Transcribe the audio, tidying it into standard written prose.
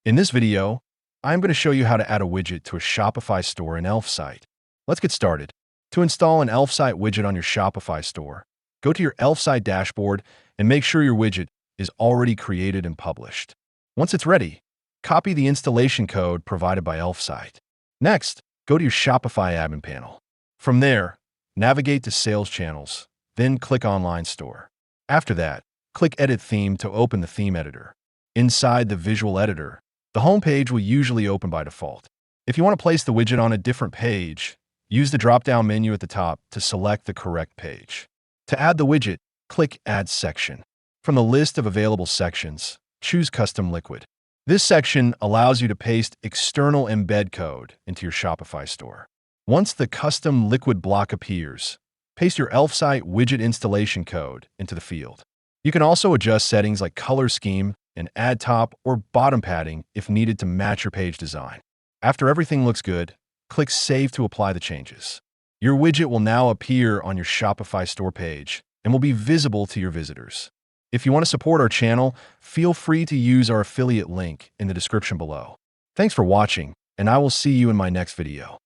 In this video, I'm going to show you how to add a widget to a Shopify store in Elfsight. Let's get started. To install an Elfsight widget on your Shopify store, go to your Elfsight dashboard and make sure your widget is already created and published. Once it's ready, copy the installation code provided by Elfsight. Next, go to your Shopify admin panel. From there, navigate to Sales Channels, then click Online Store. After that, click Edit Theme to open the theme editor. Inside the visual editor, the home page will usually open by default. If you want to place the widget on a different page, use the drop-down menu at the top to select the correct page. To add the widget, click Add Section. From the list of available sections, choose Custom Liquid. This section allows you to paste external embed code into your Shopify store. Once the Custom Liquid block appears, paste your Elfsight widget installation code into the field. You can also adjust settings like color scheme and add top or bottom padding if needed to match your page design. After everything looks good, click Save to apply the changes. Your widget will now appear on your Shopify store page and will be visible to your visitors. If you want to support our channel, feel free to use our affiliate link in the description below. Thanks for watching, and I will see you in my next video.